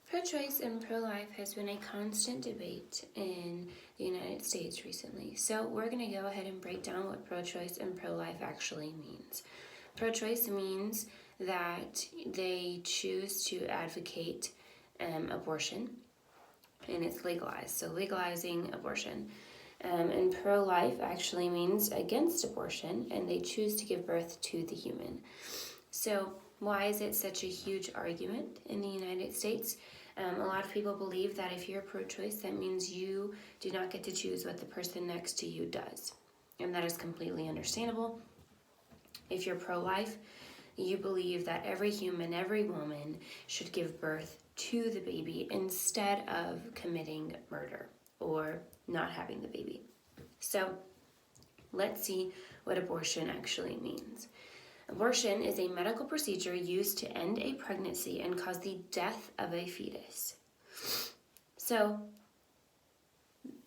Pro-choice and pro-life has been a constant debate in the United States recently. So we're going to go ahead and break down what pro-choice and pro-life actually means. Pro-choice means that they choose to advocate abortion, and it's legalized. So legalizing abortion. And pro-life actually means against abortion, and they choose to give birth to the human. So why is it such a huge argument in the United States? A lot of people believe that if you're pro-choice, that means you do not get to choose what the person next to you does. And that is completely understandable. If you're pro-life, you believe that every human, every woman should give birth to the baby instead of committing murder or not having the baby. So let's see what abortion actually means. Abortion is a medical procedure used to end a pregnancy and cause the death of a fetus. So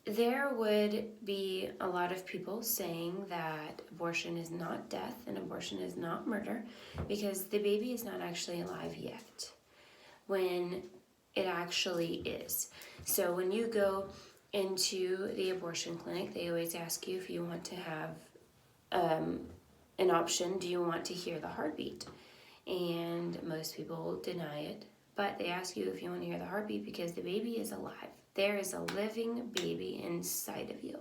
there would be a lot of people saying that abortion is not death and abortion is not murder because the baby is not actually alive yet, when it actually is. So when you go into the abortion clinic, they always ask you if you want to have an option, do you want to hear the heartbeat? And most people deny it, but they ask you if you want to hear the heartbeat because the baby is alive. There is a living baby inside of you.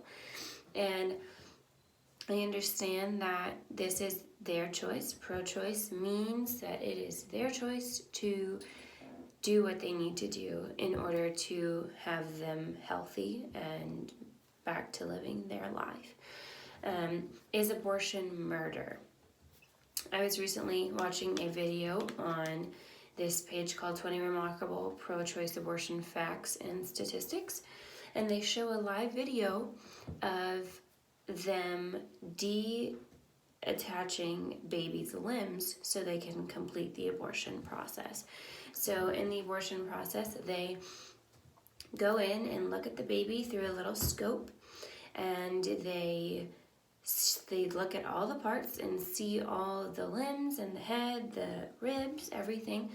And I understand that this is their choice. Pro-choice means that it is their choice to do what they need to do in order to have them healthy and back to living their life. Is abortion murder? I was recently watching a video on this page called 20 Remarkable Pro-Choice Abortion Facts and Statistics, and they show a live video of them detaching babies' limbs so they can complete the abortion process. So in the abortion process, they go in and look at the baby through a little scope, and they look at all the parts and see all the limbs and the head, the ribs, everything.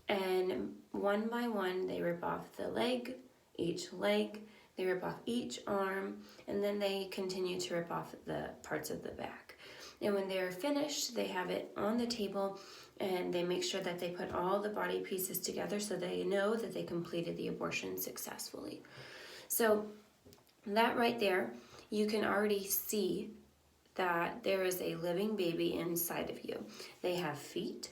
And one by one, they rip off each leg, they rip off each arm, and then they continue to rip off the parts of the back. And when they're finished, they have it on the table and they make sure that they put all the body pieces together so they know that they completed the abortion successfully. So that right there, you can already see that there is a living baby inside of you. They have feet,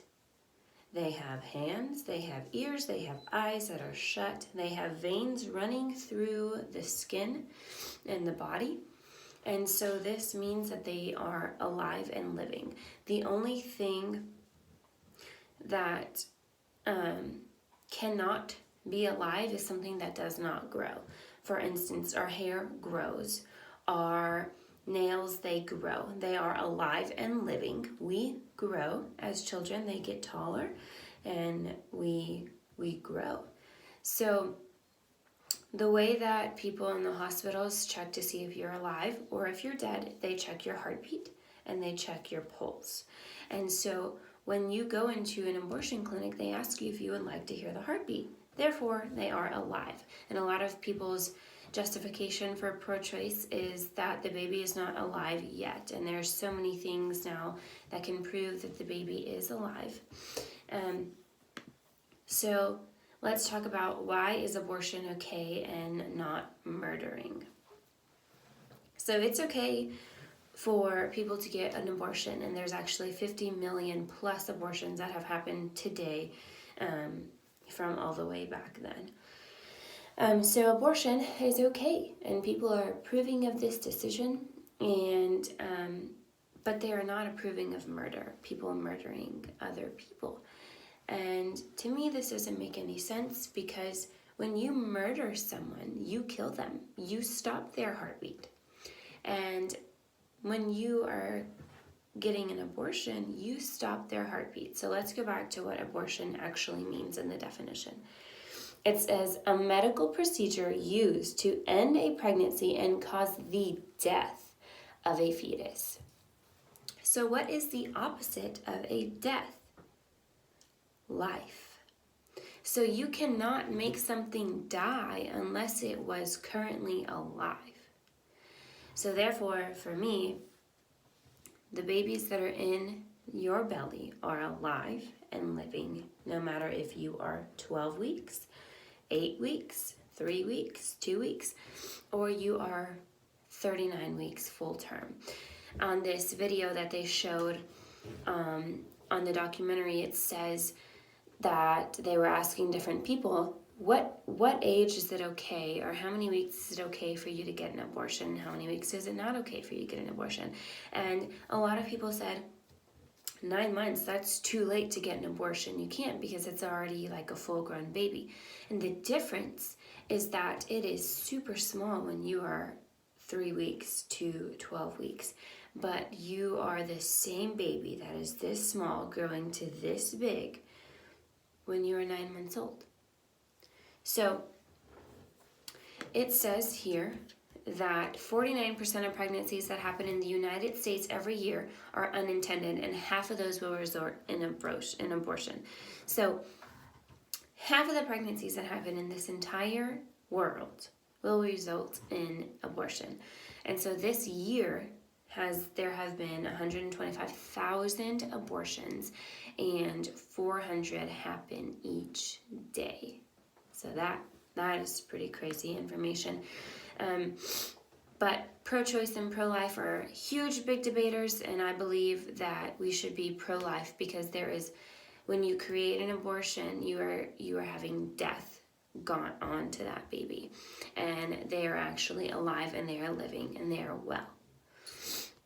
they have hands, they have ears, they have eyes that are shut, they have veins running through the skin and the body. And so this means that they are alive and living. The only thing that cannot be alive is something that does not grow. For instance, our hair grows, our nails, they grow. They are alive and living. We grow as children. They get taller and we grow. So the way that people in the hospitals check to see if you're alive or if you're dead, they check your heartbeat and they check your pulse. And so when you go into an abortion clinic, they ask you if you would like to hear the heartbeat. Therefore, they are alive. And a lot of people's justification for pro-choice is that the baby is not alive yet. And there's so many things now that can prove that the baby is alive. So let's talk about why is abortion okay and not murdering. So it's okay for people to get an abortion, and there's actually 50 million plus abortions that have happened today from all the way back then. So abortion is okay, and people are approving of this decision, and but they are not approving of murder, people murdering other people. And to me, this doesn't make any sense because when you murder someone, you kill them. You stop their heartbeat. And when you are getting an abortion, you stop their heartbeat. So let's go back to what abortion actually means in the definition. It says a medical procedure used to end a pregnancy and cause the death of a fetus. So what is the opposite of a death? Life. So you cannot make something die unless it was currently alive. So therefore, for me, the babies that are in your belly are alive and living, no matter if you are 12 weeks, 8 weeks, 3 weeks, 2 weeks, or you are 39 weeks full term. On this video that they showed on the documentary, it says that they were asking different people, what age is it okay, or how many weeks is it okay for you to get an abortion? How many weeks is it not okay for you to get an abortion? And a lot of people said, 9 months, that's too late to get an abortion. You can't, because it's already like a full-grown baby. And the difference is that it is super small when you are 3 weeks to 12 weeks. But you are the same baby that is this small growing to this big when you are 9 months old. So it says here that 49% of pregnancies that happen in the United States every year are unintended, and half of those will result in abortion. So half of the pregnancies that happen in this entire world will result in abortion. And so this year there have been 125,000 abortions, and 400 happen each day. So that is pretty crazy information. But pro-choice and pro-life are huge, big debaters, and I believe that we should be pro-life, because when you create an abortion, you are having death gone on to that baby, and they are actually alive, and they are living, and they are well.